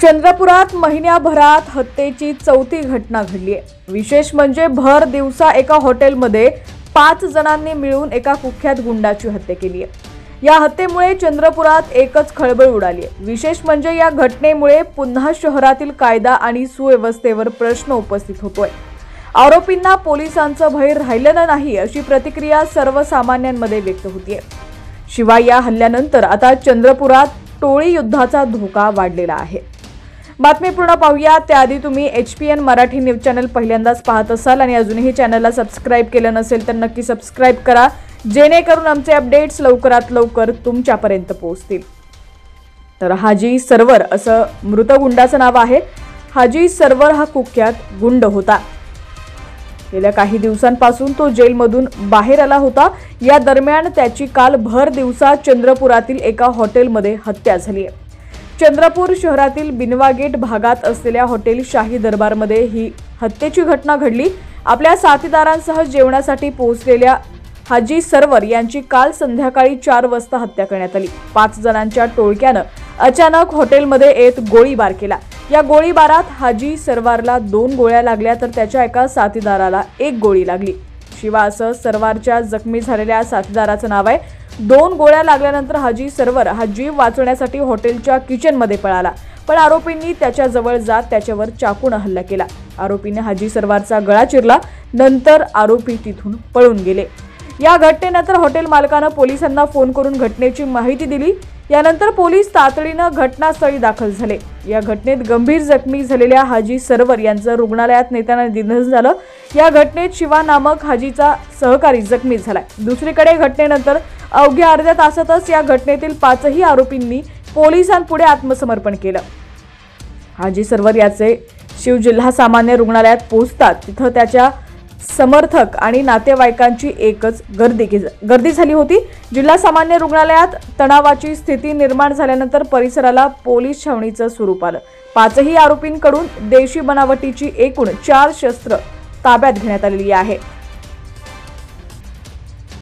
चंद्रपुरात महिन्याभरात हत्येची चौथी घटना घडली आहे। विशेष म्हणजे भर दिवसा एका हॉटेलमध्ये 5 जणांनी मिळून एका कुख्यात गुंडाची हत्या केली आहे। या हत्येमुळे चंद्रपुरात एकच खळबळ उडाली आहे। विशेष म्हणजे या घटनेमुळे पुन्हा शहरातील कायदा आणि सुव्यवस्थेवर प्रश्न उपस्थित होतोय। आरोपींना पोलिसांचं भय राहिलेलं नाही अशी प्रतिक्रिया सर्वसामान्यांमध्ये व्यक्त होतीये। शिवाय या हल्ल्यानंतर आता चंद्रपुरात टोळी युद्धाचा धोका वाढलेला आहे। बातमी पूर्ण पाहूया त्याआधी तुम्ही HPN मराठी न्यूज चॅनल पहिल्यांदाच पाहत असाल आणि अजूनही चॅनलला सबस्क्राइब केलं नसेल तर नक्की सबस्क्राइब करा, जेणेकरून आमचे अपडेट्स लवकरात लवकर तुमच्यापर्यंत पोहोचतील। तर हाजी सरवर असं मृत गुंडाचं नाव आहे। हाजी सरवर हा कुख्यात गुंड होता। गेल्या काही दिवसांपासून तो जेलमधून बाहेर आला होता। या दरम्यान त्याची काल भर दिवसा चंद्रपुरातील एका हॉटेलमध्ये हत्या झाली आहे। चंद्रपूर शहरातील बिनवा गेट भागात असलेल्या हॉटेल शाही दरबारमध्ये ही हत्येची घटना घडली। आपल्या साथीदारांसह जेवणासाठी पोहोचलेल्या हाजी सरवर यांची काल संध्याकाळी 4 वाजता हत्या करण्यात आली। 5 जणांच्या टोळक्यानं अचानक हॉटेलमध्ये येत गोळीबार केला। या गोळीबारात हाजी सरवारला 2 गोळ्या लागल्या तर त्याच्या एका साथीदाराला 1 गोळी लागली। शिवा असं सरवारच्या जखमी झालेल्या साथीदाराचं नाव आहे। 2 गोळ्या लागल्यानंतर हाजी सरवर हा जीव वाचवण्यासाठी हॉटेलच्या किचनमध्ये पळाला, पण आरोपींनी त्याच्या जवळ जात त्याच्यावर चाकूने हल्ला केला। आरोपीने हाजी सरवारचा गळा चिरला, नंतर आरोपी तिथून पळून गेले। या घटनेनंतर हॉटेल मालकाने पोलिसांना फोन करून घटनेची माहिती दिली। यानंतर पोलीस तातडीने घटनास्थळी दाखल झाले। या घटनेत गंभीर जखमी झालेल्या हाजी सरवर यांचं रुग्णालयात नेताना निधन झालं। या घटनेत शिवा नामक हाजीचा सहकारी जखमी झाला। दुसरीकडे घटनेनंतर अवघ्या अर्ध्या तासातच या घटनेतील 5ही आरोपींनी पोलिसांपुढे आत्मसमर्पण केलं। हाजी सरवर याचे शिव जिल्हा सामान्य रुग्णालयात पोहोचतात तिथं त्याच्या समर्थक आणि नातेवाईकांची एकच गर्दी झाली होती। जिल्हा सामान्य रुग्णालयात तणावाची स्थिती निर्माण झाल्यानंतर परिसराला पोलीस छावणीचं स्वरूप आलं। 5ही आरोपींकडून देशी बनावटीची एकूण 4 शस्त्र ताब्यात घेण्यात आलेली आहे।